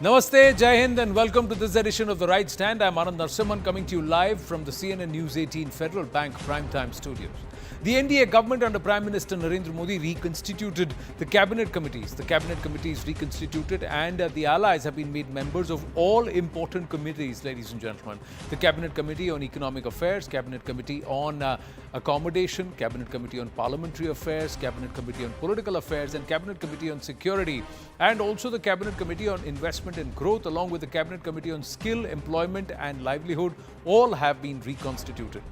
Namaste, Jai Hind, and welcome to this edition of The Right Stand. I'm Anand Narasimhan coming to you live from the CNN News 18 Federal Bank Primetime Studios. The NDA government under Prime Minister Narendra Modi reconstituted the cabinet committees. The cabinet committees reconstituted and the allies have been made members of all important committees, ladies and gentlemen. The Cabinet Committee on Economic Affairs, Cabinet Committee on Accommodation, Cabinet Committee on Parliamentary Affairs, Cabinet Committee on Political Affairs and Cabinet Committee on Security, and also the Cabinet Committee on Investment and Growth along with the Cabinet Committee on Skill, Employment and Livelihood all have been reconstituted.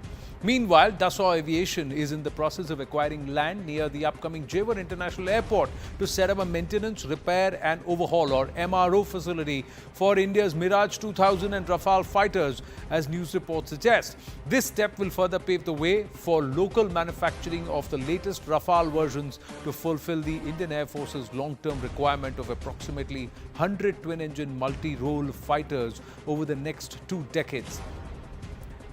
Meanwhile, Dassault Aviation is in the process of acquiring land near the upcoming Jewar International Airport to set up a maintenance, repair and overhaul or MRO facility for India's Mirage 2000 and Rafale fighters, as news reports suggest. This step will further pave the way for local manufacturing of the latest Rafale versions to fulfill the Indian Air Force's long-term requirement of approximately 100 twin-engine multi-role fighters over the next 2 decades.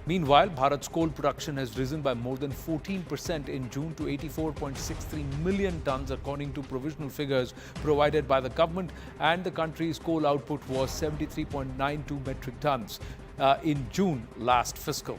Meanwhile, Bharat's coal production has risen by more than 14% in June to 84.63 million tons, according to provisional figures provided by the government, and the country's coal output was 73.92 metric tons in June last fiscal.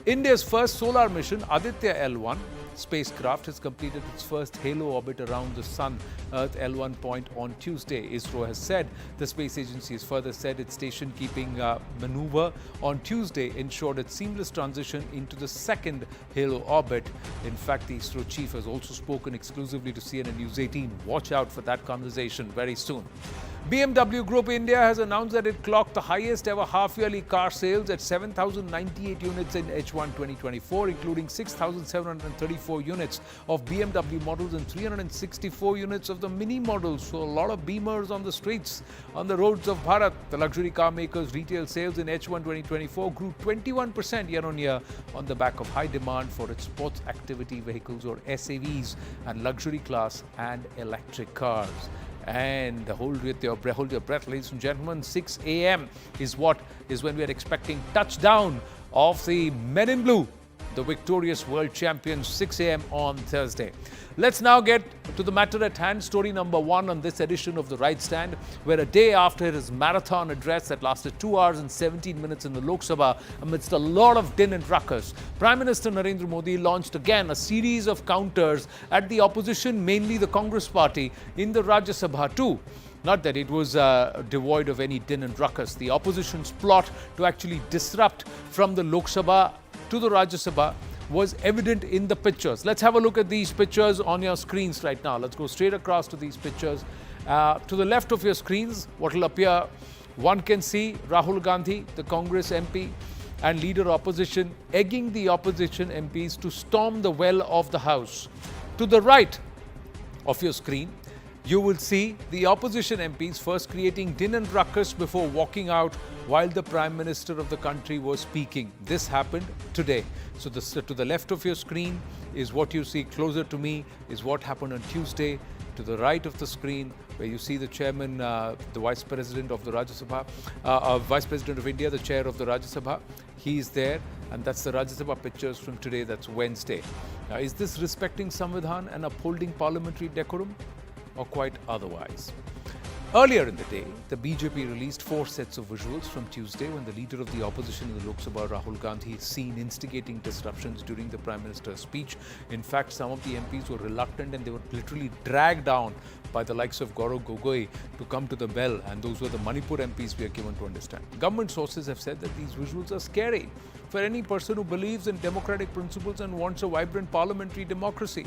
India's first solar mission, Aditya L1 spacecraft, has completed its first halo orbit around the Sun, Earth L1 point on Tuesday. ISRO has said. The space agency has further said its station-keeping maneuver on Tuesday ensured its seamless transition into the second halo orbit. In fact, the ISRO chief has also spoken exclusively to CNN News 18. Watch out for that conversation very soon. BMW Group India has announced that it clocked the highest ever half-yearly car sales at 7,098 units in H1 2024, including 6,734 units of BMW models and 364 units of the mini models. So a lot of Beamers on the streets, on the roads of Bharat. The luxury car maker's retail sales in H1 2024 grew 21% year-on-year on the back of high demand for its sports activity vehicles or SAVs and luxury class and electric cars. And hold your breath, ladies and gentlemen. 6 a.m. is when we are expecting touchdown of the Men in Blue, the victorious world champions, 6 a.m. on Thursday. Let's now get to the matter at hand. Story number 1 on this edition of The Right Stand, where a day after his marathon address that lasted 2 hours and 17 minutes in the Lok Sabha, amidst a lot of din and ruckus, Prime Minister Narendra Modi launched again a series of counters at the opposition, mainly the Congress party, in the Rajya Sabha too. Not that it was devoid of any din and ruckus. The opposition's plot to actually disrupt from the Lok Sabha to the Rajya Sabha was evident in the pictures. Let's have a look at these pictures on your screens right now. Let's go straight across to these pictures. To the left of your screens, what will appear, one can see Rahul Gandhi, the Congress MP and leader opposition, egging the opposition MPs to storm the well of the House. To the right of your screen, you will see the opposition MPs first creating din and ruckus before walking out while the Prime Minister of the country was speaking. This happened today. So to the left of your screen is what you see. Closer to me is what happened on Tuesday. To the right of the screen, where you see the chairman, the Vice President of the Rajya Sabha, Vice President of India, the chair of the Rajya Sabha, he is there. And that's the Rajya Sabha pictures from today, that's Wednesday. Now, is this respecting Samvidhan and upholding parliamentary decorum, or quite otherwise? Earlier in the day, the BJP released 4 sets of visuals from Tuesday when the leader of the opposition in the Lok Sabha, Rahul Gandhi, is seen instigating disruptions during the Prime Minister's speech. In fact, some of the MPs were reluctant and they were literally dragged down by the likes of Gaurav Gogoi to come to the bell, and those were the Manipur MPs, we are given to understand. Government sources have said that these visuals are scary for any person who believes in democratic principles and wants a vibrant parliamentary democracy.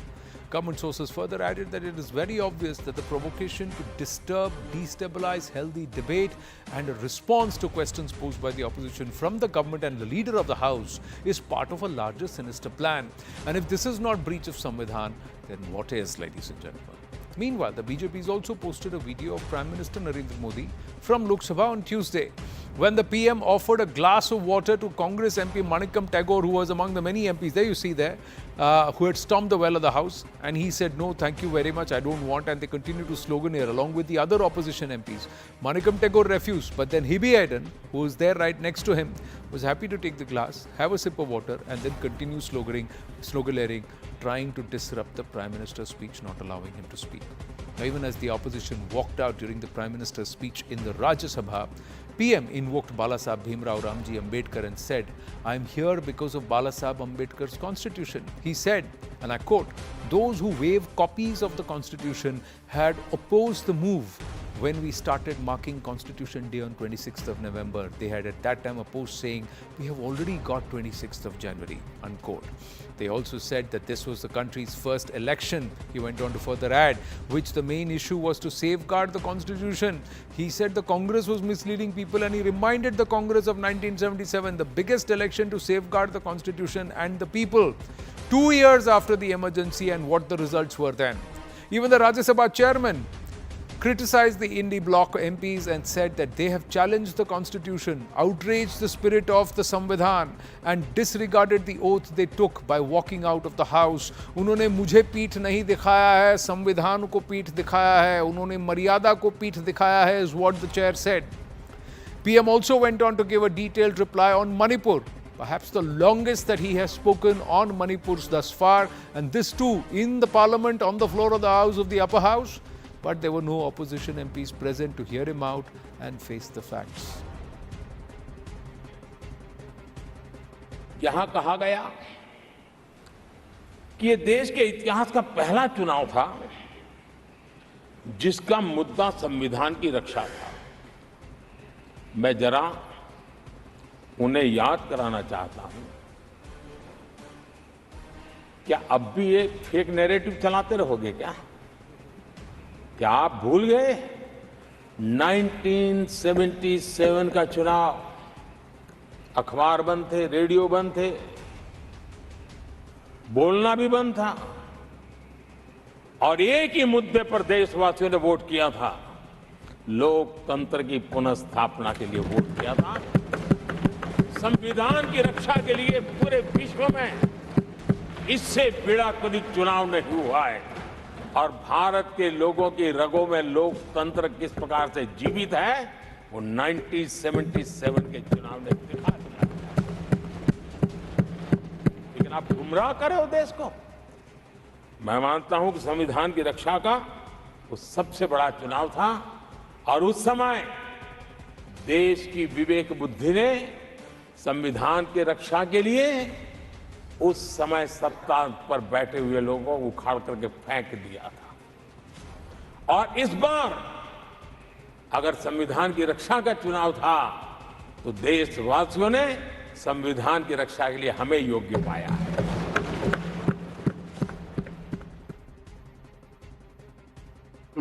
Government sources further added that it is very obvious that the provocation to disturb, destabilize healthy debate and a response to questions posed by the opposition from the government and the leader of the House is part of a larger sinister plan. And if this is not breach of Samvidhan, then what is, ladies and gentlemen? Meanwhile, the BJP has also posted a video of Prime Minister Narendra Modi from Lok Sabha on Tuesday, when the PM offered a glass of water to Congress MP Manikam Tagore, who was among the many MPs, there you see there, who had stormed the well of the House, and he said, "No, thank you very much, I don't want," and they continued to sloganeer along with the other opposition MPs. Manikam Tagore refused, but then Hebe Aiden, who was there right next to him, was happy to take the glass, have a sip of water, and then continue sloganeering trying to disrupt the Prime Minister's speech, not allowing him to speak. Now, even as the opposition walked out during the Prime Minister's speech in the Rajya Sabha, PM invoked Balasaheb Bhimrao Ramji Ambedkar and said, "I am here because of Balasaheb Ambedkar's constitution." He said, and I quote, "Those who wave copies of the constitution had opposed the move when we started marking Constitution Day on 26th of November. They had at that time opposed, saying, we have already got 26th of January, unquote. They also said that this was the country's first election, he went on to further add, which the main issue was to safeguard the Constitution. He said the Congress was misleading people, and he reminded the Congress of 1977, the biggest election to safeguard the Constitution and the people, 2 years after the emergency, and what the results were then. Even the Rajya Sabha chairman criticized the Indie Bloc MPs and said that they have challenged the constitution, outraged the spirit of the Samvidhan and disregarded the oath they took by walking out of the house. उन्होंने मुझे पीठ नहीं दिखाया है, संविधान को पीठ दिखाया है, उन्होंने मर्यादा को पीठ दिखाया है, is what the chair said. PM also went on to give a detailed reply on Manipur, perhaps the longest that he has spoken on Manipur thus far, and this too in the parliament on the floor of the house of the upper house. But there were no opposition MPs present to hear him out and face the facts. यहां कहा गया कि ये देश के इतिहास का पहला चुनाव था जिसका मुद्दा संविधान की रक्षा था। मैं जरा उन्हें याद कराना चाहता हूं, क्या अब भी ये फेक नैरेटिव चलाते रहोगे क्या आप भूल गए 1977 का चुनाव? अखबार बंद थे, रेडियो बंद थे, बोलना भी बंद था, और एक ही मुद्दे पर देशवासियों ने वोट किया था, लोकतंत्र की पुनर्स्थापना के लिए वोट किया था। संविधान की रक्षा के लिए पूरे विश्व में इससे बड़ा कभी चुनाव नहीं हुआ है, और भारत के लोगों की रगों में लोकतंत्र किस प्रकार से जीवित है वो 1977 के चुनाव ने दिखा दिया। लेकिन आप गुमराह कर रहे हो देश को। मैं मानता हूं कि संविधान की रक्षा का वो सबसे बड़ा चुनाव था, और उस समय देश की विवेक बुद्धि ने संविधान की रक्षा के लिए उस समय सत्ता पर बैठे हुए लोगों को उखाड़ करके फेंक दिया था। और इस बार अगर संविधान की रक्षा का चुनाव था तो देशवासियों ने संविधान की रक्षा के लिए हमें योग्य पाया है।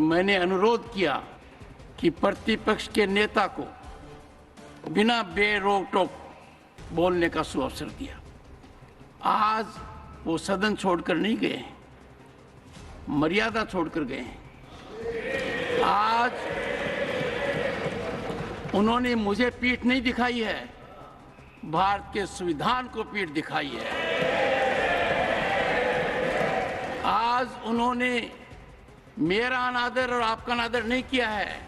मैंने अनुरोध किया कि प्रतिपक्ष के नेता को बिना बेरोक टोक बोलने का सुअवसर दिया। आज वो सदन छोड़कर नहीं गए, मर्यादा छोड़कर गए। आज उन्होंने मुझे पीठ नहीं दिखाई है, भारत के संविधान को पीठ दिखाई है। आज उन्होंने मेरा अनादर और आपका अनादर नहीं किया है,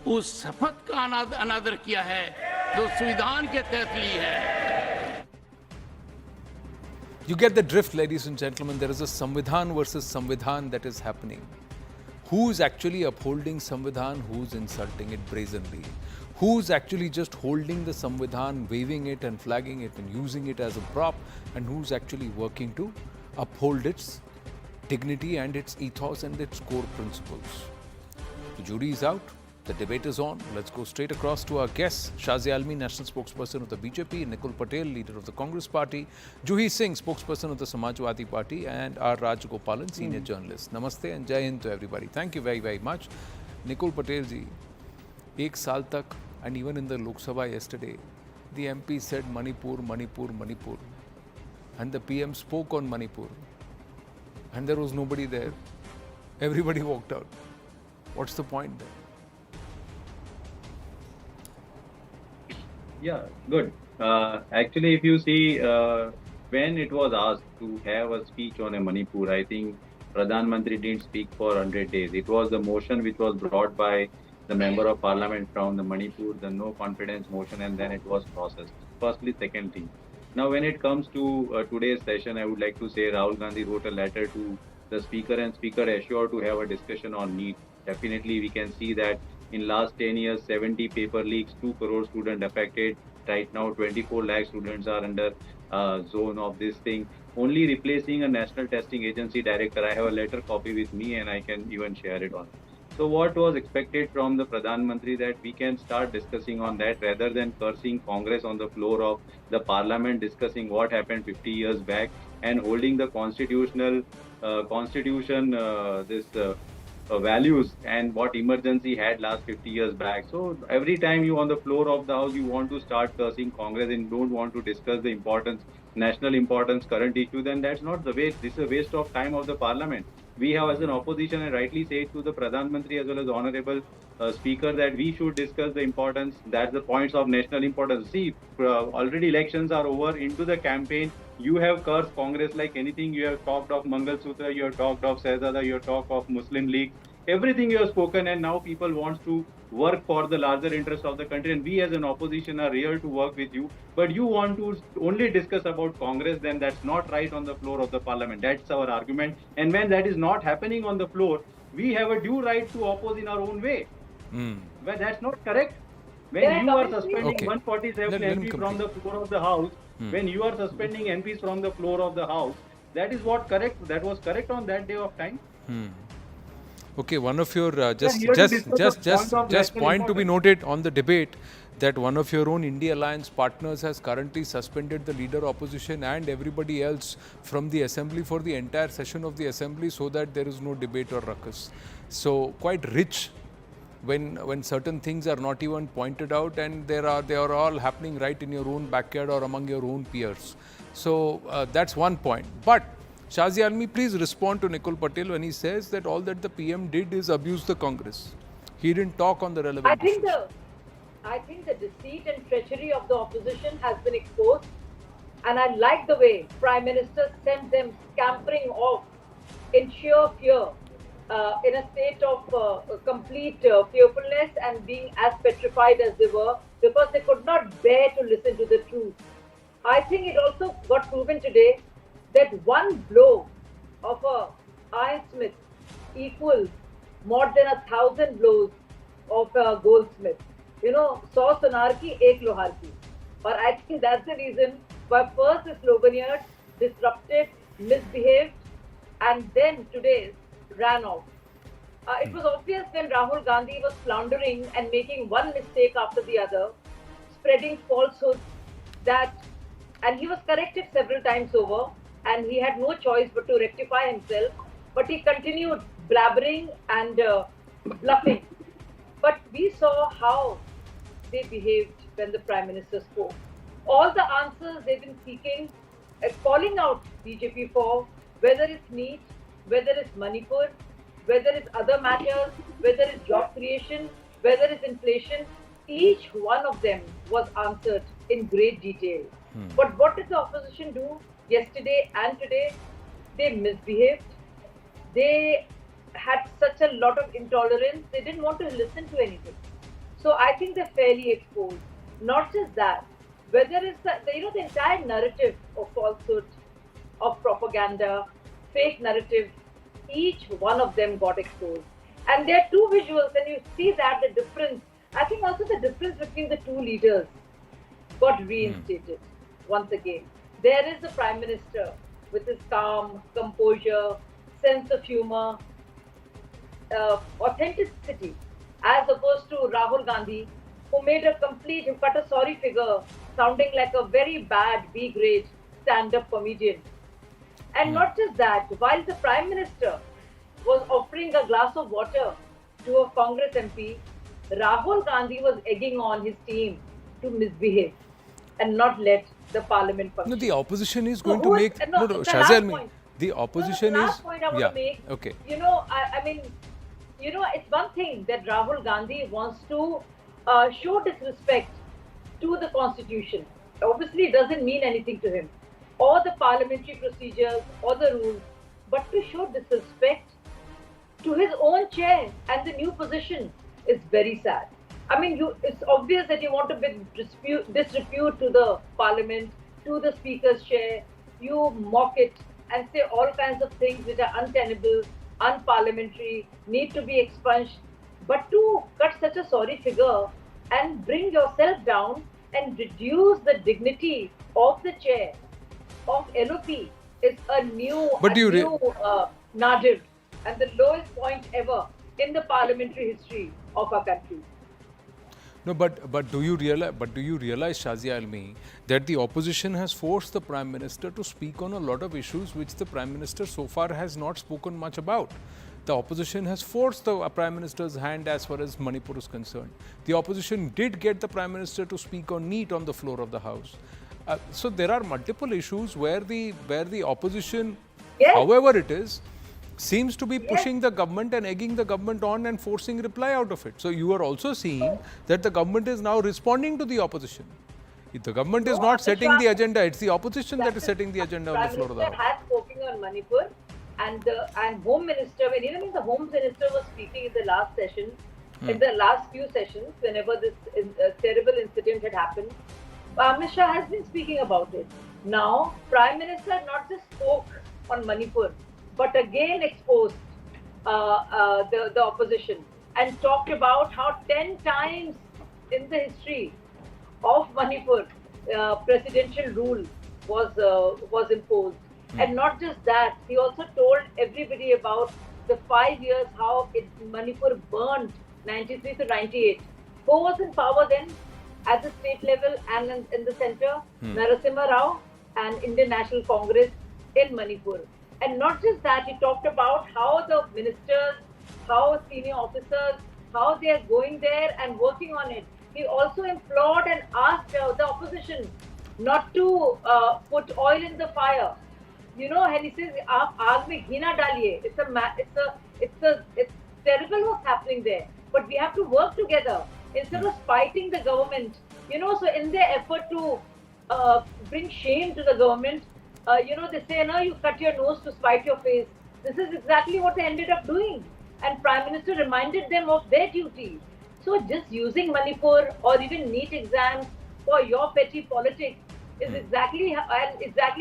उस शपथ का अनादर किया है जो संविधान के तहत ली है। You get the drift, ladies and gentlemen. There is a Samvidhan versus Samvidhan that is happening. Who's actually upholding Samvidhan? Who's insulting it brazenly? Who's actually just holding the Samvidhan, waving it and flagging it and using it as a prop? And who's actually working to uphold its dignity and its ethos and its core principles? The jury is out. The debate is on. Let's go straight across to our guests. Shazia Almi, National Spokesperson of the BJP, Nikul Patel, Leader of the Congress Party, Juhi Singh, Spokesperson of the Samajwadi Party, and R. Rajgopalan, Senior Journalist. Namaste and Jai Hind to everybody. Thank you very, very much. Nikul Patel ji, ek saal tak, and even in the Lok Sabha yesterday, the MP said Manipur, Manipur, Manipur. And the PM spoke on Manipur. And there was nobody there. Everybody walked out. What's the point there? Yeah, good. Actually, if you see, when it was asked to have a speech on a Manipur, I think Pradhan Mantri didn't speak for 100 days. It was the motion which was brought by the Member of Parliament from the Manipur, the no confidence motion, and then it was processed. Firstly, second thing. Now, when it comes to today's session, I would like to say Rahul Gandhi wrote a letter to the speaker, and speaker assured to have a discussion on NEET. Definitely, we can see that in last 10 years, 70 paper leaks, 2 crore students affected. Right now, 24 lakh students are under zone of this thing. Only replacing a national testing agency director. I have a letter copy with me, and I can even share it on. So what was expected from the Pradhan Mantri that we can start discussing on that rather than cursing Congress on the floor of the parliament, discussing what happened 50 years back and holding the constitution values and what emergency had last 50 years back. So every time you on the floor of the house, you want to start cursing Congress and don't want to discuss the importance, national importance, current issue, then that's not the way. This is a waste of time of the parliament. We have as an opposition, and rightly said to the Pradhan Mantri as well as honorable speaker, that we should discuss the importance, that's the points of national importance. See, already elections are over, into the campaign, you have cursed Congress like anything. You have talked of Mangal Sutra, you have talked of Sehzada, you have talked of Muslim League, everything you have spoken, and now people want to work for the larger interest of the country, and we as an opposition are here to work with you, but you want to only discuss about Congress, then that's not right on the floor of the parliament. That's our argument, and when that is not happening on the floor, we have a due right to oppose in our own way. But that's not correct. When you are suspending Okay. 147 Let him MP from complete. the floor of the House, when you are suspending MPs from the floor of the House, that is what correct. That was correct on that day of time. Okay, one of your here to discuss the point of just national point to be importance. noted on the debate that one of your own India Alliance partners has currently suspended the leader opposition and everybody else from the assembly for the entire session of the assembly so that there is no debate or ruckus. So quite rich when certain things are not even pointed out and they are all happening right in your own backyard or among your own peers. So that's one point. But Shazia Almi, please respond to Nikul Patel when he says that all that the PM did is abuse the Congress. He didn't talk on the I relevant think issues. the deceit and treachery of the opposition has been exposed, and I like the way Prime Minister sent them scampering off in sheer fear, in a state of complete fearfulness and being as petrified as they were because they could not bear to listen to the truth. I think it also got proven today that one blow of a ironsmith equals more than 1,000 blows of a goldsmith. You know, 100 sonar ki, ek lohar ki. Or I think that's the reason why first the Slovenians disrupted, misbehaved, and then today ran off. It was obvious when Rahul Gandhi was floundering and making one mistake after the other, spreading falsehoods and he was corrected several times over, and he had no choice but to rectify himself, but he continued blabbering and bluffing. But we saw how they behaved when the Prime Minister spoke. All the answers they've been seeking, calling out BJP for, whether it's NEET, whether it's Manipur, whether it's other matters, whether it's job creation, whether it's inflation, each one of them was answered in great detail. But what did the opposition do yesterday and today? They misbehaved. They had such a lot of intolerance, they didn't want to listen to anything. So I think they're fairly exposed. Not just that, whether it's the entire narrative of falsehood, of propaganda, fake narrative, each one of them got exposed. And there are two visuals, and you see that the difference, I think also the difference between the two leaders got reinstated once again. There is the Prime Minister with his calm, composure, sense of humor, authenticity, as opposed to Rahul Gandhi, who cut a sorry figure, sounding like a very bad B-grade stand-up comedian. And not just that, while the Prime Minister was offering a glass of water to a Congress MP, Rahul Gandhi was egging on his team to misbehave and not let the parliament function. No, the opposition is going So to who is- make. no, No, the Shazia last Almi, point. the opposition the is. last point I want Yeah. to make, Okay. It's one thing that Rahul Gandhi wants to show disrespect to the constitution. Obviously, it doesn't mean anything to him, or the parliamentary procedures, or the rules, but to show disrespect to his own chair and the new position is very sad. I mean, it's obvious that you want to bring disrepute to the parliament, to the speaker's chair, you mock it and say all kinds of things which are untenable, unparliamentary, need to be expunged. But to cut such a sorry figure and bring yourself down and reduce the dignity of the chair of LOP is a new, But do you nadir and the lowest point ever in the parliamentary history of our country. No, but do you realize, Shazia Almi, that the opposition has forced the Prime Minister to speak on a lot of issues which the Prime Minister so far has not spoken much about. The opposition has forced the Prime Minister's hand as far as Manipur is concerned. The opposition did get the Prime Minister to speak on NEET on the floor of the House. So there are multiple issues where the opposition, Yes. however it is, seems to be pushing the government and egging the government on and forcing reply out of it. So you are also seeing that the government is now responding to the opposition. If the government is not setting the agenda, it's the opposition that is setting the agenda on the floor of the Prime House. Minister has spoken on Manipur, and Home Minister, when the Home Minister was speaking in the last session, in the last few sessions, whenever this terrible incident had happened, Amit Shah has been speaking about it. Now, Prime Minister not just spoke on Manipur, but again exposed the opposition and talked about how 10 times in the history of Manipur, presidential rule was imposed. And not just that, he also told everybody about the 5 years how Manipur burned 93 to 98. Who was in power then at the state level and in the center? Narasimha Rao and Indian National Congress in Manipur. And not just that, he talked about how the ministers, how senior officers, how they are going there and working on it. He also implored and asked the opposition not to put oil in the fire. You know, and he says, "Aag mein ghee na daliye." It's terrible what's happening there. But we have to work together instead of spiting the government. You know, so in their effort to bring shame to the government, they say, no, you cut your nose to spite your face. This is exactly what they ended up doing. And Prime Minister reminded them of their duty. So just using Manipur or even NEET exams for your petty politics is exactly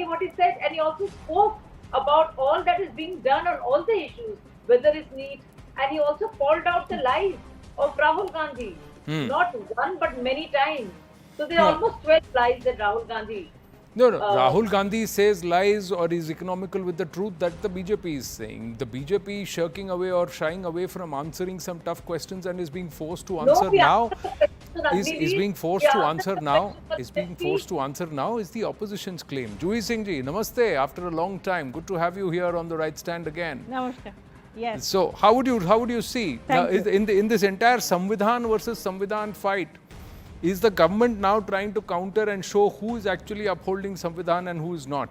what he said. And he also spoke about all that is being done on all the issues, whether it's NEET. And he also called out the lies of Rahul Gandhi. Not one, but many times. So there are almost 12 lies that Rahul Gandhi. No. Rahul Gandhi says lies or is economical with the truth that the BJP is saying. The BJP is shirking away or shying away from answering some tough questions and is being forced to answer now. Is being forced to answer now. Is being forced to answer now is the opposition's claim. Juhi Singh ji, namaste. After a long time, good to have you here on the right stand again. Namaskar. Yes. So how would you see Thank you. in this entire Samvidhan versus Samvidhan fight? Is the government now trying to counter and show who is actually upholding Samvidhan and who is not?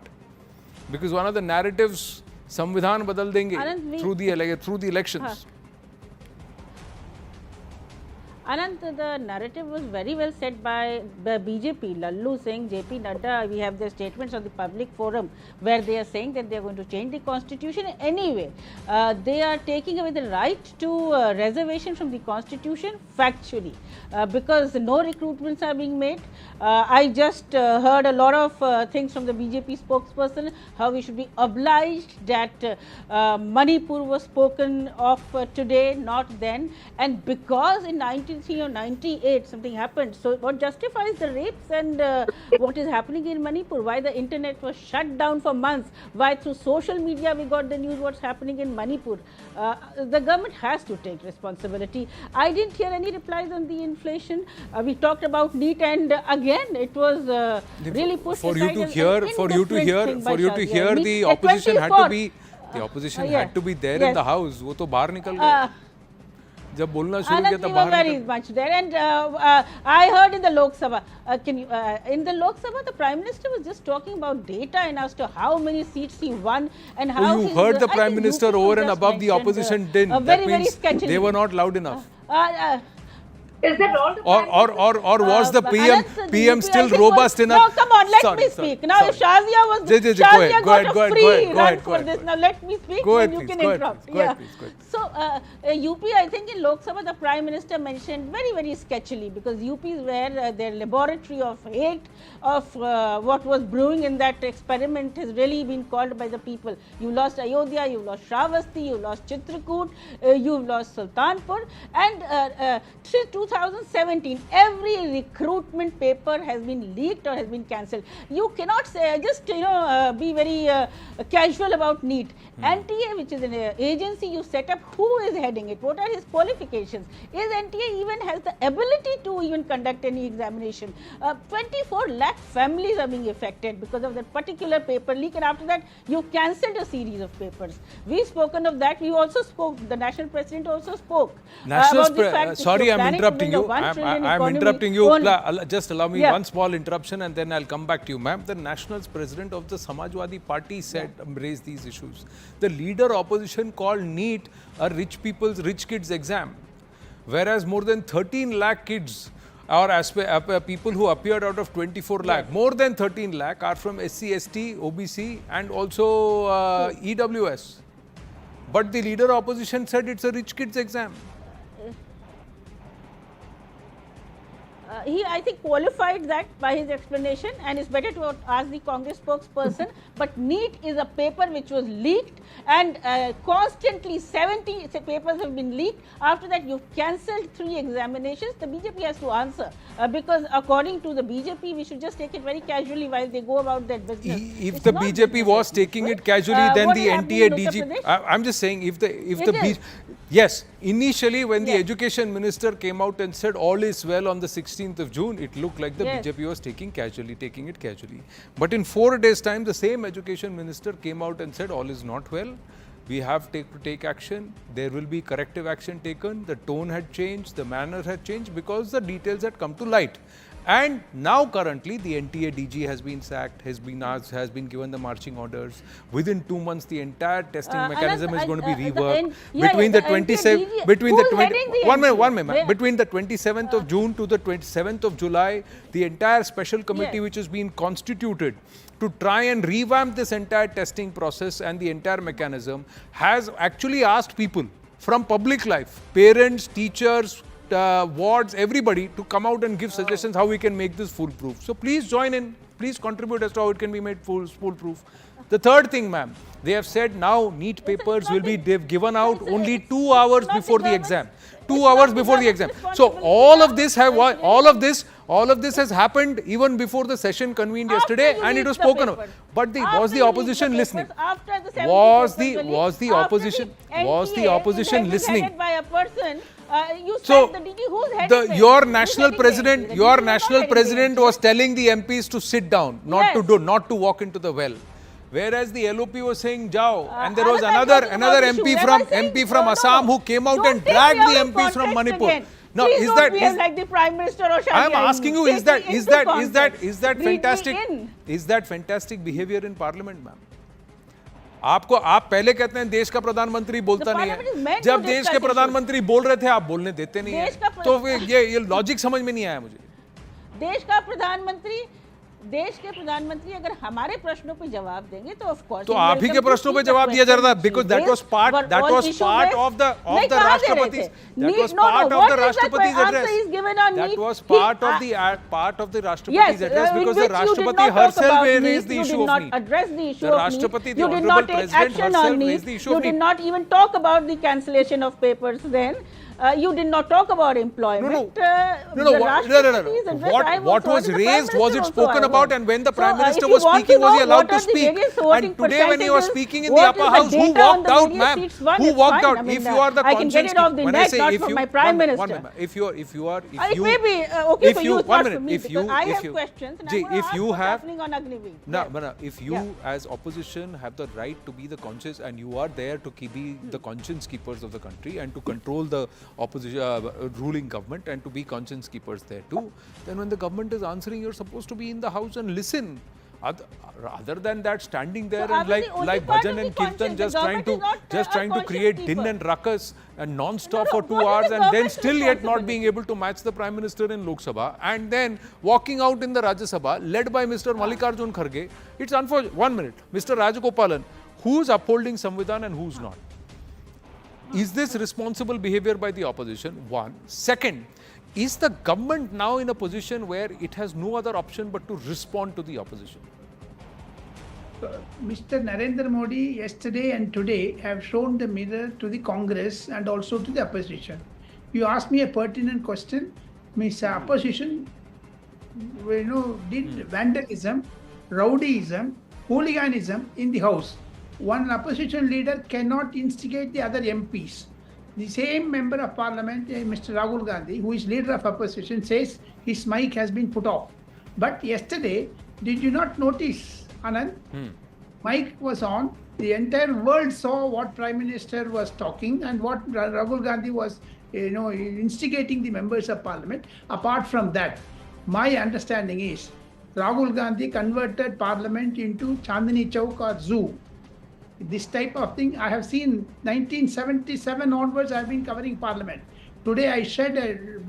Because one of the narratives, Samvidhan badal denge Anand, through the elections. Anant, the narrative was very well said by the BJP, Lallu Singh, JP Nadda. We have their statements on the public forum where they are saying that they are going to change the constitution. Anyway, they are taking away the right to reservation from the constitution factually because no recruitments are being made. I just heard a lot of things from the BJP spokesperson, how we should be obliged that Manipur was spoken of today, not then. And because in 93 or 98 something happened, so what justifies the rapes and what is happening in Manipur? Why the internet was shut down for months? Why through social media we got the news what's happening in Manipur? The government has to take responsibility. I didn't hear any replies on the inflation. We talked about NEET, and again it was really pushed for you aside to as hear, an for you to indifferent hear, thing for by you to Shazia. hear, NEET the at opposition had to 24. be, the opposition Yeah. had to be there in Yes. the house. वो तो बाहर निकल गए. जब बोलना शुरू किया Anand, तो we were बाहर very निकल. much there, and I heard in the Lok Sabha, in the Lok Sabha, the Prime Minister was just talking about data and as to how many seats he won and how. You his, heard the I Prime think Minister UP over and just above the mentioned, opposition didn't. very, That very means sketchily. they were not loud enough. Is that all the or was the PM UP, I still think robust was, enough? No, come on, let Sorry, me sorry, speak. Now, if Shazia was, Go ahead, Shazia go ahead, got go a ahead, free go ahead, run go for ahead, this. go Now, ahead. let me speak, Go ahead, then you please, can go ahead, interrupt. please, go ahead, Yeah. please, go ahead. So, UP, I think in Lok Sabha, the Prime Minister mentioned very, very sketchily, because UP is where their laboratory of hate of what was brewing in that experiment has really been called by the people. You lost Ayodhya, you lost Shravasti, you lost Chitrakoot, you lost Sultanpur, and since 2017, every recruitment paper has been leaked or has been cancelled. You cannot say, just be very casual about NEET. NTA, which is an agency you set up, who is heading it? What are his qualifications? Is NTA even has the ability to even conduct any examination? 24 lakh families are being affected because of that particular paper leak, and after that you cancelled a series of papers. We've spoken of that. We also spoke, the national president also spoke about the fact that Sorry, you're I'm planning to interrupting build a you. 1 trillion I'm economy interrupting you. on- Just allow me Yeah. one small interruption and then I'll come back to you, ma'am. The Nationals president of the Samajwadi Party said, raised these issues. The leader opposition called NEET a rich kids exam, whereas more than 13 lakh kids or people who appeared out of 24 lakh, more than 13 lakh are from SC, ST, OBC and also EWS. But the leader opposition said it's a rich kids exam. He, I think, qualified that by his explanation, and it's better to ask the Congress spokesperson. But NEET is a paper which was leaked, and constantly 70 papers have been leaked. After that, you've cancelled 3 examinations. The BJP has to answer because according to the BJP, we should just take it very casually while they go about their business. If It's the not BJP business was as taking usual. it casually, then What the is happening NTA in Uttar DG. Pradesh? I'm just saying, if the It is. yes, initially when the Yes. education minister came out and said all is well on the 16th of June, it looked like the Yes. BJP was taking it casually. But in 4 days' time, the same education minister came out and said all is not well. We have to take action. There will be corrective action taken. The tone had changed, the manner had changed because the details had come to light. And now currently the NTA DG has been sacked, has been asked, has been given the marching orders. Within 2 months, the entire testing mechanism is going to be reworked. Between the 27th, between the 20, one minute, between the 27th of June to the 27th of July, the entire special committee Yes. which has been constituted to try and revamp this entire testing process and the entire mechanism has actually asked people from public life, parents, teachers, wards, everybody to come out and give suggestions how we can make this foolproof. So please join in, please contribute as to how it can be made foolproof. The third thing, ma'am, they have said now NEET papers will be given out only 2 hours before the exam. 2 hours before the exam. So all of this has happened even before the session convened yesterday, and it was spoken of. But was the opposition listening? Was the opposition listening? By a person, you So said the DG, who's heading your them? national Who's heading them? president, The your DG is not national heading president them. was telling the MPs to sit down, not Yes. not to walk into the well. Whereas the LOP was saying Jao, and there was Anand, I'm talking another about MP issue. from Am I saying- MP from No, Assam no. who came out Don't and take me dragged out the of MPs from context Manipur. again. Now, Please is don't that behave like the Prime Minister or Shahid I am Ali. asking you, Take is that me is into that context. is that Read me fantastic? in. Is that fantastic behavior in Parliament, ma'am? आपको आप पहले कहते हैं देश का प्रधानमंत्री बोलता नहीं Parliament is है, meant जब to देश discuss के issues. प्रधानमंत्री बोल रहे थे आप बोलने देते नहीं देश है, का तो ये लॉजिक समझ में नहीं आया मुझे. देश के प्रधानमंत्री अगर हमारे प्रश्नों पे जवाब देंगे तो ऑफ कोर्स तो आप ही के प्रश्नों पे जवाब दिया जा रहा था, because that was part of the Rashtrapati's address. That was part of the Rashtrapati's address, because the Rashtrapati herself raised the issue of NEET. address the issue The of Rashtrapati, NEET. the You did Honorable not take President action herself on NEET. raised the issue You of did NEET. not even talk about the cancellation of papers then. You did not talk about employment. What was raised, was it spoken about, and when the Prime Minister was speaking, was he allowed to speak? And today when he was speaking in the upper house, who walked out, ma'am? Who walked out? If you are the conscience, when I say if you, Prime Minister. one minute, if you are, It may be okay for you, it's not for me, if you, because I have if you, questions and Ji, I'm going to if ask you what's have, happening on Agniveer. no, if you as opposition have the right to be the conscience, and you are there to be the conscience keepers of the country and to control the opposition ruling government and to be conscience keepers there too, then when the government is answering, you're supposed to be in the house and listen. Other than that, standing there So, and Arvind, the only like part bhajan of and the kirtan, conscience, the just trying government to is not, a trying to conscience create din keeper. and ruckus and non-stop No, for no, 2 what is hours, the and then government's still yet not being responsibility? able to match the Prime Minister in Lok Sabha, and then walking out in the Rajya Sabha led by Mr. Mallikarjun Kharge. It's unfortunate. 1 minute, Mr. Rajagopalan, who's upholding Samvidhan and who's not? Is this responsible behavior by the opposition? One. Second, is the government now in a position where it has no other option but to respond to the opposition? Mr. Narendra Modi yesterday and today have shown the mirror to the Congress and also to the opposition. You asked me a pertinent question. Miss Opposition, did vandalism, rowdyism, hooliganism in the House. One opposition leader cannot instigate the other MPs. The same member of parliament, Mr. Rahul Gandhi, who is leader of opposition, says his mic has been put off. But yesterday, did you not notice, Anand? Mic was on. The entire world saw what Prime Minister was talking and what Rahul Gandhi was, instigating the members of parliament. Apart from that, my understanding is Rahul Gandhi converted parliament into Chandni Chowk or zoo. This type of thing I have seen 1977 onwards. I have been covering parliament. Today I shed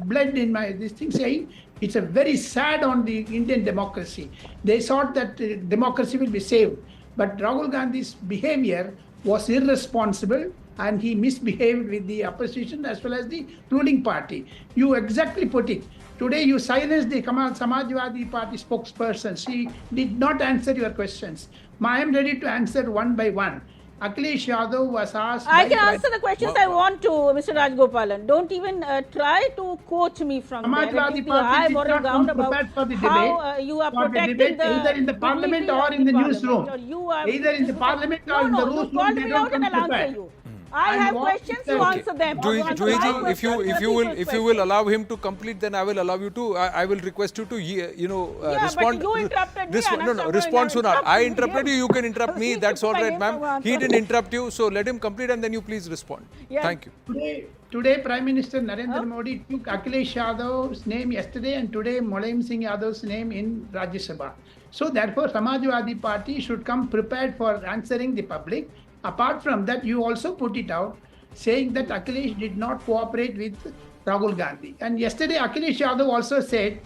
blood in this thing, saying it's a very sad on the Indian democracy. They thought that democracy will be saved, but Rahul Gandhi's behavior was irresponsible and he misbehaved with the opposition as well as the ruling party. You exactly put it. Today you silenced the Samajwadi Party spokesperson. She did not answer your questions. I am ready to answer one by one. Akhilesh Yadav was asked. I can answer the questions I want to, Mr. Rajgopalan. Don't even try to coach me from there. Samajwadi It is the Party high did moral not ground come about prepared for the how debate, you are for the protecting debate the either in the parliament dignity or of in the parliament, newsroom. or you are Either in the parliament or in the you newsroom, called they me don't out and come I'll answer prepared. you. I And have what questions, is you the- answer them. You answer my Juiji, questions, if you other people's will allow him to complete, then I will allow you to. I will request you to respond. but you interrupted me, No, Anand respond Sharma, sooner. and I I interrupted you. You can interrupt me. He That's took all my right, name ma'am. from He answer. didn't interrupt you, so let him complete and then you please respond. Yeah. Thank you. Today, Prime Minister Narendra Modi took Akhilesh Yadav's name yesterday and today Mulayam Singh Yadav's name in Rajya Sabha. So therefore, Samajwadi Party should come prepared for answering the public. Apart from that, you also put it out saying that Akhilesh did not cooperate with Rahul Gandhi. And yesterday, Akhilesh Yadav also said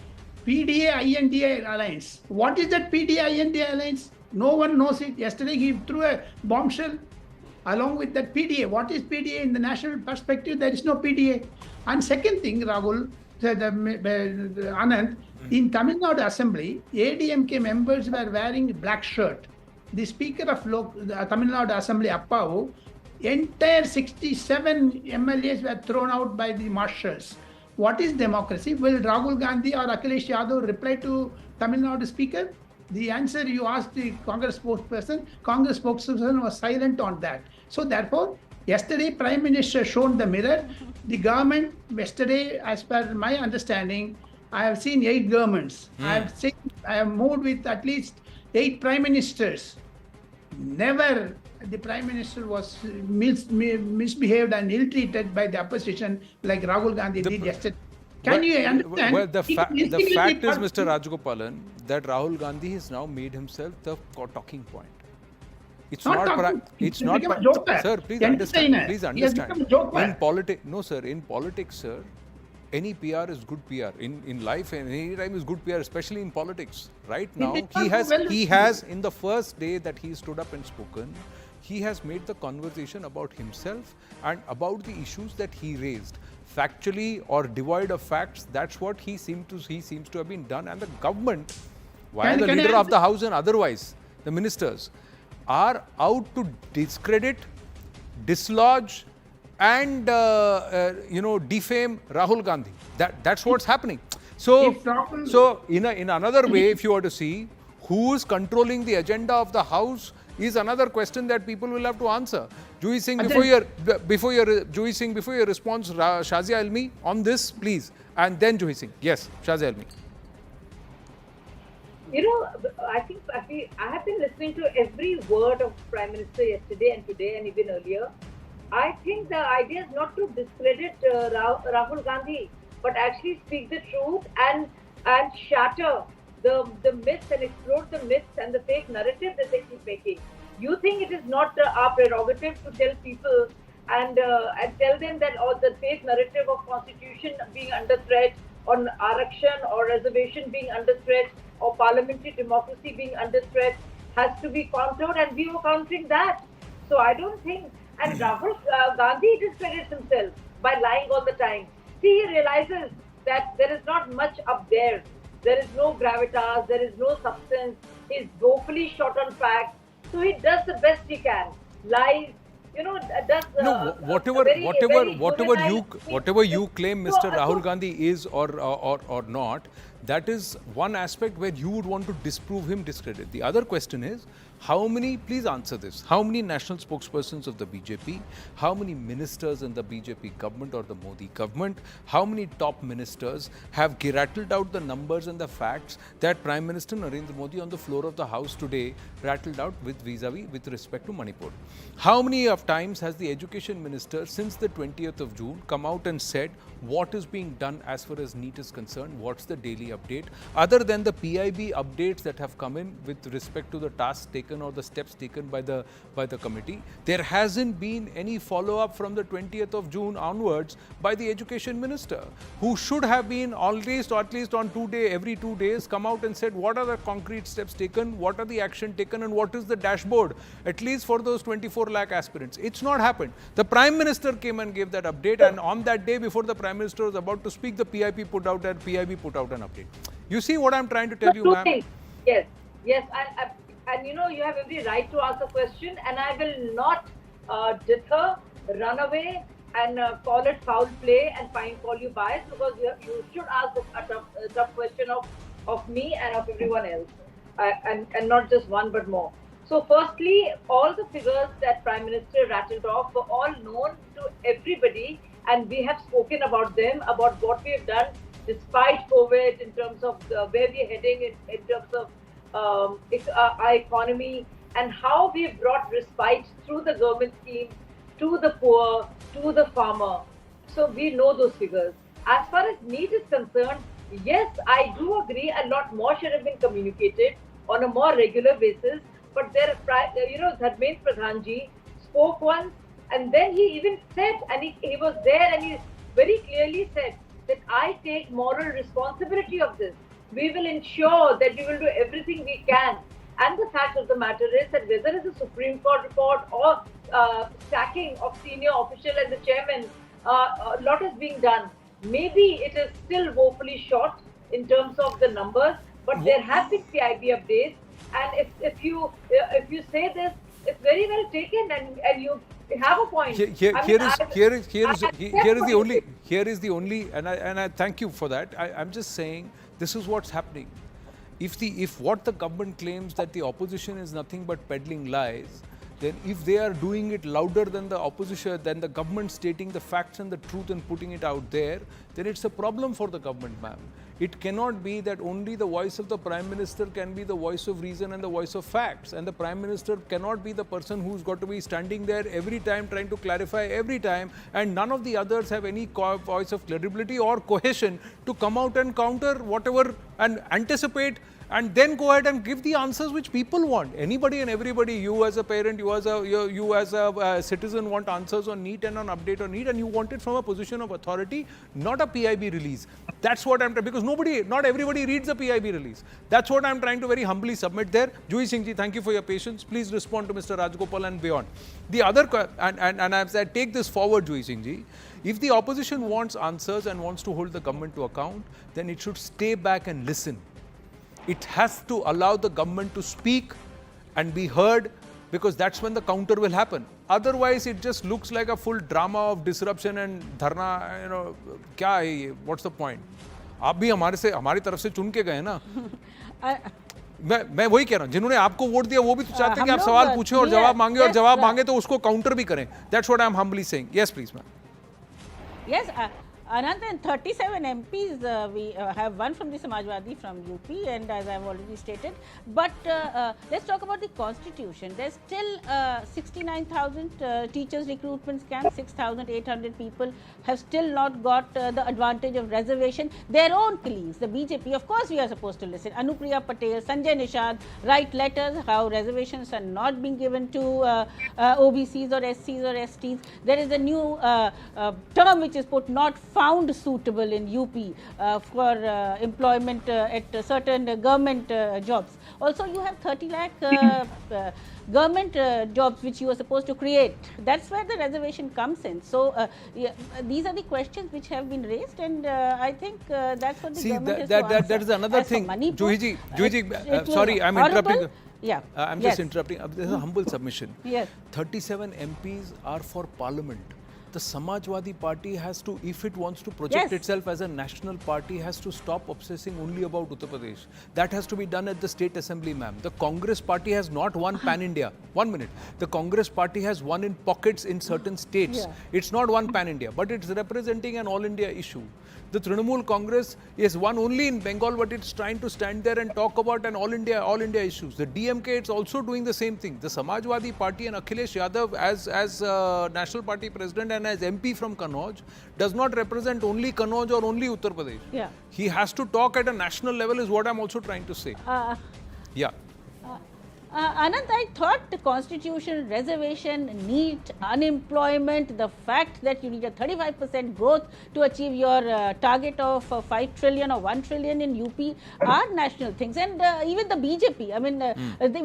PDA-INDA alliance. What is that PDA-INDA alliance? No one knows it. Yesterday, he threw a bombshell along with that PDA. What is PDA? In the national perspective, there is no PDA. And second thing, Rahul, Anand, in Tamil Nadu Assembly, ADMK members were wearing black shirt. The Speaker of Tamil Nadu Assembly, Appavu, entire 67 MLAs were thrown out by the marshals. What is democracy? Will Rahul Gandhi or Akhilesh Yadav reply to Tamil Nadu Speaker? The answer you asked the Congress spokesperson was silent on that. So therefore, yesterday Prime Minister shown the mirror. The government yesterday, as per my understanding, I have seen 8 governments. I have moved with at least 8 prime ministers. Never the prime minister was misbehaved and ill-treated by the opposition like Rahul Gandhi did yesterday. Can you understand? Well, the fact is, Mr. Rajgopalan, that Rahul Gandhi has now made himself the talking point. It's it's not. Sir, please understand. Please understand. In politics, no, sir. In politics, sir, any PR is good PR. In life, any time is good PR, especially in politics. Right now, he has in the first day that he stood up and spoken, he has made the conversation about himself and about the issues that he raised. Factually or devoid of facts, that's what he seems to have been done. And the government, while the leader of the house and otherwise, the ministers, are out to discredit, dislodge, and defame Rahul Gandhi. That's what's happening. So in another way, if you were to see who is controlling the agenda of the house, is another question that people will have to answer. Juhi Singh, before your response, Shazia Almi, on this, please, and then Juhi Singh. Yes, Shazia Almi. I think I have been listening to every word of Prime Minister yesterday and today and even earlier. I think the idea is not to discredit Rahul Gandhi, but actually speak the truth and shatter the myths and explode the myths and the fake narrative that they keep making. You think it is not our prerogative to tell people and tell them that the fake narrative of constitution being under threat, on Arakshan or reservation being under threat, or parliamentary democracy being under threat has to be countered, and we were countering that. So I don't think, and Rahul Gandhi discredits himself by lying all the time. See, he realizes that there is not much up there. There is no gravitas, there is no substance. He's woefully short on facts. So he does the best he can. Lies, does whatever you claim Mr. Rahul Gandhi is or not, that is one aspect where you would want to disprove him, discredit. The other question is, how many, please answer this, how many national spokespersons of the BJP, how many ministers in the BJP government or the Modi government, how many top ministers have rattled out the numbers and the facts that Prime Minister Narendra Modi on the floor of the House today rattled out with vis-a-vis with respect to Manipur? How many of times has the Education Minister since the 20th of June come out and said what is being done as far as NEET is concerned, what's the daily update, other than the PIB updates that have come in with respect to the tasks taken or the steps taken by the committee? There hasn't been any follow-up from the 20th of June onwards by the Education Minister, who should have been always, or at least on every 2 days, come out and said what are the concrete steps taken, what are the action taken, and what is the dashboard, at least for those 24 lakh aspirants. It's not happened. The Prime Minister came and gave that update, and on that day before the Prime Minister was about to speak, the PIB put out an update. You see what I'm trying to tell you, ma'am? Yes, and you have every right to ask a question, and I will not deter, run away, and call it foul play and call you biased, because you should ask a tough question of me and of everyone else, and not just one but more. So firstly, all the figures that Prime Minister rattled off were all known to everybody, and we have spoken about them, about what we have done despite COVID, in terms of where we are heading in terms of our economy, and how we have brought respite through the government schemes to the poor, to the farmer. So we know those figures. As far as NEET is concerned, yes, I do agree a lot more should have been communicated on a more regular basis. But Dharmendra Pradhan ji spoke once, and then he even said, and he was there, and he very clearly said that I take moral responsibility of this. We will ensure that we will do everything we can. And the fact of the matter is that whether it's a Supreme Court report or sacking of senior official and the chairman, a lot is being done. Maybe it is still woefully short in terms of the numbers, but there have been PIB updates. And if you say this, it's very well taken, and you have a point. Here is the only, and I thank you for that. I'm just saying this is what's happening. If what the government claims that the opposition is nothing but peddling lies, then if they are doing it louder than the opposition, than the government stating the facts and the truth and putting it out there, then it's a problem for the government, ma'am. It cannot be that only the voice of the Prime Minister can be the voice of reason and the voice of facts. And the Prime Minister cannot be the person who's got to be standing there every time trying to clarify every time, and none of the others have any voice of credibility or cohesion to come out and counter whatever and anticipate and then go ahead and give the answers which people want. Anybody and everybody, you as a parent, you as a citizen want answers on NEET and on update on NEET, and you want it from a position of authority, not a PIB release. That's what I'm trying, because not everybody reads the PIB release. That's what I'm trying to very humbly submit there. Juhi Singh ji, thank you for your patience. Please respond to Mr. Rajgopal and beyond. The other, and as I take this forward, Juhi Singh ji, if the opposition wants answers and wants to hold the government to account, then it should stay back and listen. It has to allow the government to speak and be heard, because that's when the counter will happen. Otherwise, it just looks like a full drama of disruption and dharna. क्या है ये? What's the point? आप भी हमारी तरफ से चुन के गए ना. मैं वही कह रहा हूँ, जिन्होंने आपको वोट दिया वो भी तो चाहते हैं कि आप सवाल पूछें और जवाब मांगे, और जवाब मांगे तो उसको काउंटर भी करें. That's what I'm humbly saying. Yes, please, ma'am. Yes, Anant, and 37 MPs we have one from the Samajwadi from UP, and as I've already stated. But let's talk about the constitution. There's still 69,000 teachers recruitment scam. 6,800 people have still not got the advantage of reservation. Their own colleagues, the BJP, of course we are supposed to listen. Anupriya Patel, Sanjay Nishad write letters how reservations are not being given to OBCs or SCs or STs. There is a new term which is put, not found suitable in UP for employment at certain government jobs. Also, you have 30 lakh government jobs which you are supposed to create. That's where the reservation comes in. So, yeah, these are the questions which have been raised, and I think that's what the government has to answer. That is another As for thing. Manipur, Juhiji, sorry, I'm horrible. interrupting. Yeah. I'm just interrupting. There's a humble submission. Yes. 37 MPs are for parliament. The Samajwadi Party has to, if it wants to project Yes. itself as a national party, has to stop obsessing only about Uttar Pradesh. That has to be done at the state assembly, ma'am. The Congress Party has not won pan-India. 1 minute. The Congress Party has won in pockets in certain states. Yeah. It's not one pan-India, but it's representing an all-India issue. The Trinamool Congress is one only in Bengal, but it's trying to stand there and talk about an all India issues. The DMK, it's also doing the same thing. The Samajwadi Party and Akhilesh Yadav as National Party President and as MP from Kannauj does not represent only Kannauj or only Uttar Pradesh. Yeah. He has to talk at a national level is what I'm also trying to say. Yeah. Anant, I thought the constitution, reservation, NEET, unemployment, the fact that you need a 35% growth to achieve your target of 5 trillion or 1 trillion in UP are national things. And even the BJP, I mean,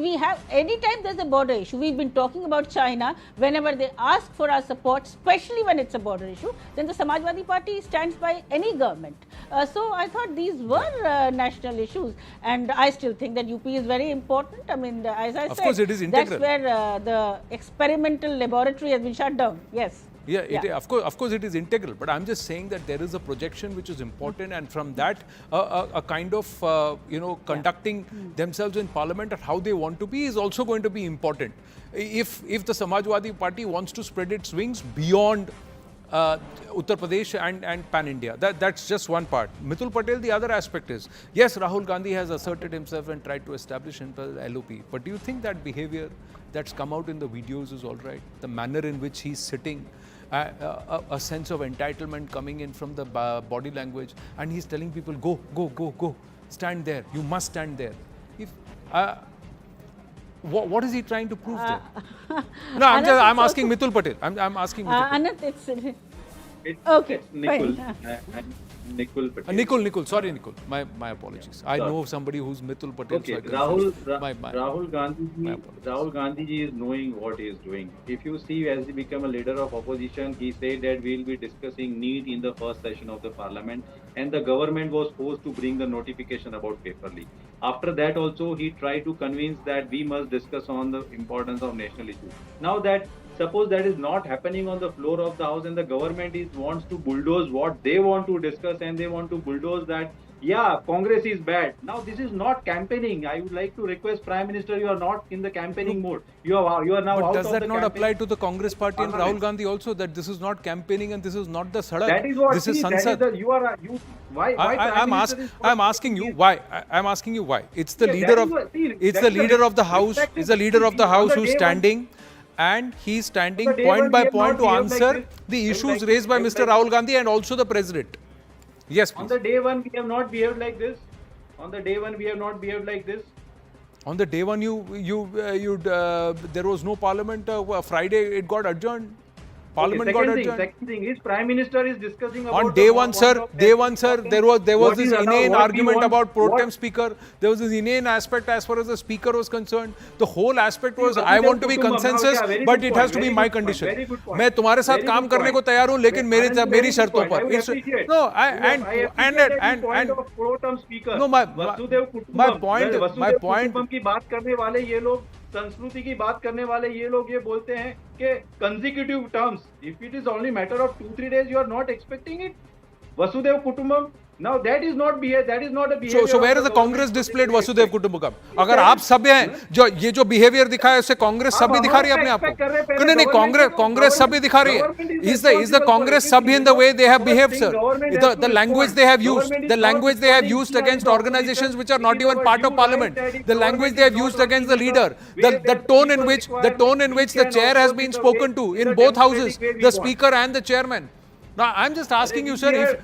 we have, anytime there's a border issue, we've been talking about China, whenever they ask for our support, especially when it's a border issue, then the Samajwadi Party stands by any government. So I thought these were national issues, and I still think that UP is very important. I mean, as I Of said, course it is integral. that's where the experimental laboratory has been shut down. Yes. Yeah, of course it is integral, but I'm just saying that there is a projection which is important, and from that a kind of conducting themselves in parliament and how they want to be is also going to be important. If the Samajwadi Party wants to spread its wings beyond Uttar Pradesh and pan-India. That's just one part. Mithul Patel, the other aspect is, yes, Rahul Gandhi has asserted himself and tried to establish himself LOP, but do you think that behavior that's come out in the videos is all right? The manner in which he's sitting, a sense of entitlement coming in from the body language, and he's telling people, go, stand there, you must stand there. What is he trying to prove there? No, I'm asking Mithul Patel. I'm asking Mithul Patel. Anant, okay. It's Nikul. Fine. Nikul Patel. Nikul. Sorry, Nikul. My apologies. I know somebody who's Mithul Patel. Okay, So I Rahul Gandhi is knowing what he is doing. If you see, as he became a leader of opposition, he said that we'll be discussing NEET in the first session of the parliament, and the government was forced to bring the notification about paper leak. After that also, he tried to convince that we must discuss on the importance of national issues. Now that, suppose that is not happening on the floor of the house and the government wants to bulldoze what they want to discuss, and they want to bulldoze that, yeah, Congress is bad. Now this is not campaigning. I would like to request Prime Minister, you are not in the campaigning mode. You are now But out does of that the not campaign. apply to the Congress Party and Parliament. Rahul Gandhi also, that this is not campaigning and this is not the Sadak? That is what this is see, that Sansad. is the, why I'm asking you why. I'm asking you why. It's the Yeah, leader that of is what- see, it's that the is the leader of the house. respective It's the leader of the on house the who's day one- standing, and he's standing On the day point one by we have point not to behaved like answer this. the I would issues like- raised by I would Mr. like- Rahul Gandhi and also the president. Yes, On please. the day one, we have not behaved like this. On the day one, we have not behaved like this. On the day one, there was no parliament. Friday it got adjourned. Parliament Okay, got second adjourned. Second thing is Prime Minister is discussing about On day one, sir, there was What this is allowed, inane what we argument want, about pro what- tem speaker. There was this inane aspect as far as the speaker was concerned. The whole aspect was, See, I want to be Kutumbam, consensus, now, very but good it has point, to be very my good point, condition. very good point. मैं तुम्हारे साथ Very काम good करने को point. तैयार हूँ, लेकिन Very good मेरी point. शर्तों I पर. will appreciate. No, I appreciate that point of pro-term speaker. No, my Vasudev कुटुंबम, my point. Vasudev कुटुंबम की बात करने वाले ये लोग, संस्कृति की बात करने वाले ये लोग ये बोलते हैं कि consecutive terms. If it is only matter of 2-3 days, you are not expecting it. Vasudev कुटुंबम, Now that is not behavior. That is not a behavior. So where is the Congress displayed Vasudev Kutumbakam? अगर आप सभ्य हैं, जो ये जो behaviour दिखाया उससे कांग्रेस सभ्य दिखा रही है अपने आप को। नहीं कांग्रेस सभ्य दिखा रही है। Is the Congress सभ्य in the way they have behaved, sir? The language they have used against organizations which are not even part of parliament. The language they have used against the leader. The tone in which the chair has been spoken to in both houses, the speaker and the chairman. Now I'm just asking you, sir,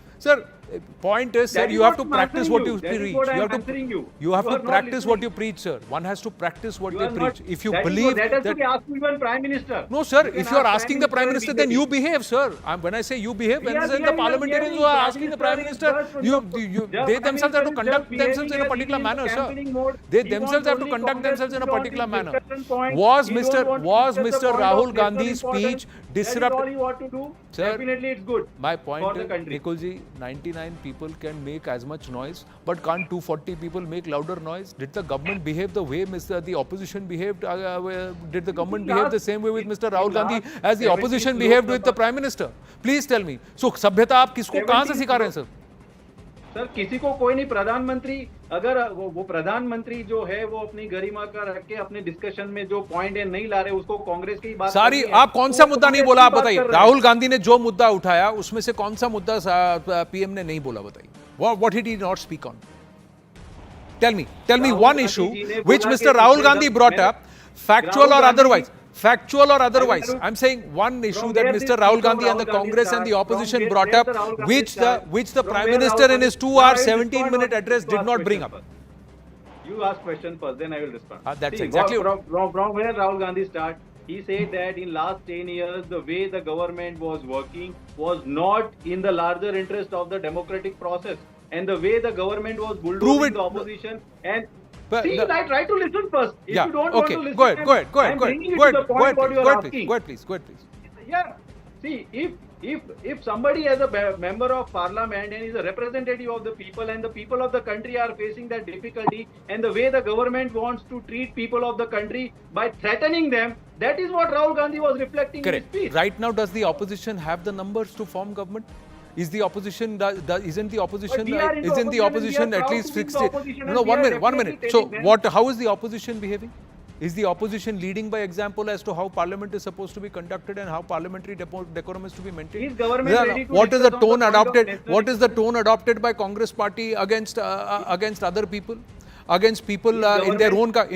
point is, sir, you have to practice what you preach. You have to practice what you preach, sir. One has to practice what they preach. If you believe that has to be asked to even Prime Minister. No, sir. If you are asking the Prime Minister, then you behave, sir. When I say you behave, when the parliamentarians who are asking the Prime Minister, they themselves have to conduct themselves in a particular manner, sir. They themselves have to conduct themselves in a particular manner. Was Mr. Rahul Gandhi's speech disruptive? Sir, definitely it's good. My point for the is, country. Nikulji, 99 people can make as much noise, but can't 240 people make louder noise? Did the government behave the way the opposition behaved? Did the government behave the same way with Mr. Rahul Gandhi as the opposition behaved with the Prime Minister? Please tell me. So, सभ्यता आप किसको कहाँ से सिखा रहे हैं, sir? Sir किसी को कोई नहीं, प्रधानमंत्री अगर वो प्रधानमंत्री जो है वो अपनी गरिमा का रख के अपने डिस्कशन में जो पॉइंट है नहीं ला रहे, उसको कांग्रेस की बात सारी आप कौन सा मुद्दा नहीं बोला, आप बताइए। राहुल गांधी ने जो मुद्दा उठाया उसमें से कौन सा मुद्दा पीएम ने नहीं बोला, बताइए। What did he not speak on? Tell me one issue which Mr. Rahul Gandhi brought up, factual or otherwise. I'm saying one issue that Mr. Rahul Gandhi and the Congress and the opposition brought up, which the Prime Minister in his 2 hour 17-minute address did not bring up. You ask question first, then I will respond. That's exactly from where Rahul Gandhi start. He said that in last 10 years, the way the government was working was not in the larger interest of the democratic process, and the way the government was bulldozing the opposition and. Try to listen first. If you don't want to listen, go ahead, please. Yeah. See, if somebody as a member of parliament and is a representative of the people, and the people of the country are facing that difficulty, and the way the government wants to treat people of the country by threatening them, that is what Rahul Gandhi was reflecting in his speech. Right now, does the opposition have the numbers to form government? Isn't the opposition at least 60? No, 1 minute. So how is the opposition behaving? Is the opposition leading by example as to how parliament is supposed to be conducted and how parliamentary decorum is to be maintained? What is the tone adopted? What is the tone adopted by Congress party against other people? Against people in their own, sir,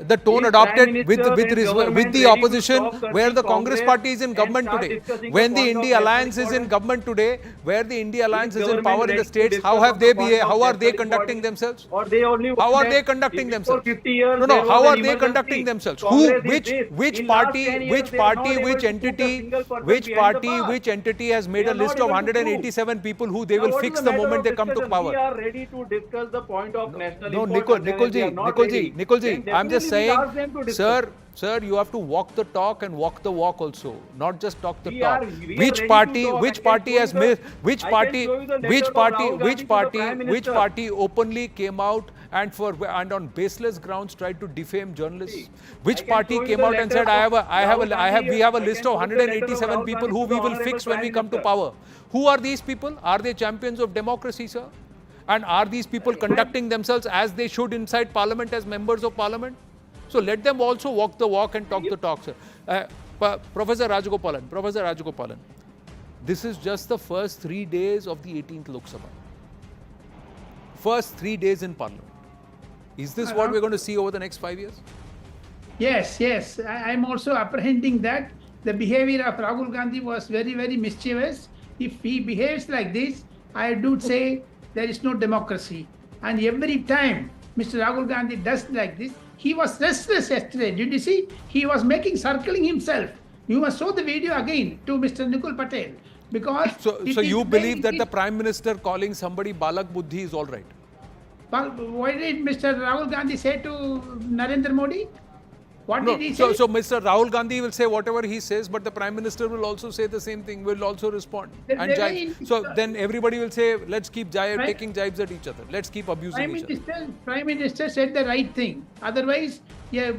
the tone adopted with the opposition, where the Congress party is in government today, when the India Alliance is in government today, where the India Alliance is in power in the states, how have they behaved? How are they conducting themselves? How are they conducting themselves? No, how are they conducting themselves? Who, which party, which entity has made a list of 187 people who they will fix the moment they come to power? We are ready to discuss the point of national Nikulji, I'm just saying, sir, you have to walk the talk and walk the walk also, not just talk the talk. Which party openly came out and on baseless grounds tried to defame journalists? Which party came out and said, we have a list of 187 people who we will fix when we come to power? Who are these people? Are they champions of democracy, sir? And are these people conducting themselves as they should inside parliament as members of parliament? So let them also walk the walk and talk the talk, sir. Professor Rajagopalan, this is just the first 3 days of the 18th Lok Sabha. First 3 days in parliament. Is this what we're going to see over the next 5 years? Yes. I'm also apprehending that the behavior of Rahul Gandhi was very, very mischievous. If he behaves like this, I do say there is no democracy. And every time Mr. Rahul Gandhi does like this, he was restless yesterday. Did you see? He was circling himself. You must show the video again to Mr. Nikul Patel. Because so you believe that the Prime Minister calling somebody Balak Buddhi is all right? What did Mr. Rahul Gandhi say to Narendra Modi? What did he say? So Mr. Rahul Gandhi will say whatever he says, but the Prime Minister will also say the same thing, will also respond. So then everybody will say, let's keep taking jibes at each other. Let's keep abusing each other. Prime Minister said the right thing. Otherwise, a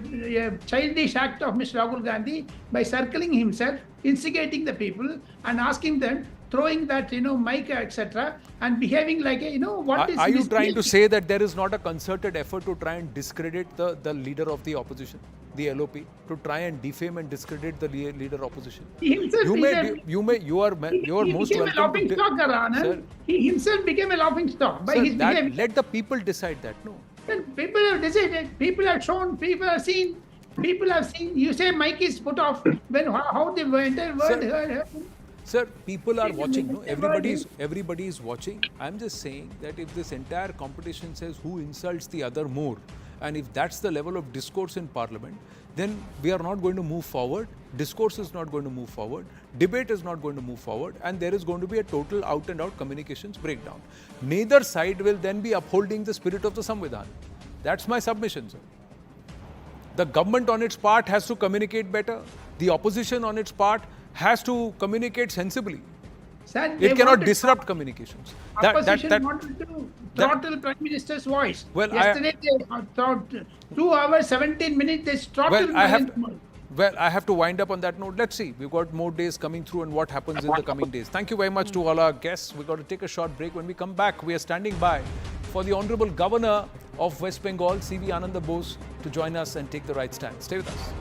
childish act of Mr. Rahul Gandhi by circling himself, instigating the people and asking them throwing that, mic, etc., and behaving like a, what is Are you this trying to BJP? say that there is not a concerted effort to try and discredit the leader of the opposition, the LOP, to try and defame and discredit the leader opposition? He himself You is may, a- you may, you are he most became a welcome laughing to. stock, Anand. Sir, He himself became a laughing stock by sir, his behavior. let the people decide that. No. And people have decided, people have shown, people have seen, people have seen. You say Mike is put off when how the entire world Sir, heard him. Sir, people are watching. No, Everybody- everybody is watching. I'm just saying that if this entire competition says who insults the other more, and if that's the level of discourse in Parliament, then we are not going to move forward. Discourse is not going to move forward. Debate is not going to move forward, and there is going to be a total out-and-out communications breakdown. Neither side will then be upholding the spirit of the Samvidhan. That's my submission, sir. The government on its part has to communicate better. The opposition on its part has to communicate sensibly. Sir, they It cannot wanted- disrupt communications. Opposition wanted to throttle Prime Minister's voice. Well, Yesterday they thought 2 hours 17 minutes they throttled Well, I have Narendra Modi. well, I have to wind up on that note. Let's see. We've got more days coming through and what happens in the coming days. Thank you very much to all our guests. We've got to take a short break. When we come back, we are standing by for the Honorable Governor of West Bengal, C.V. Ananda Bose, to join us and take the right stand. Stay with us.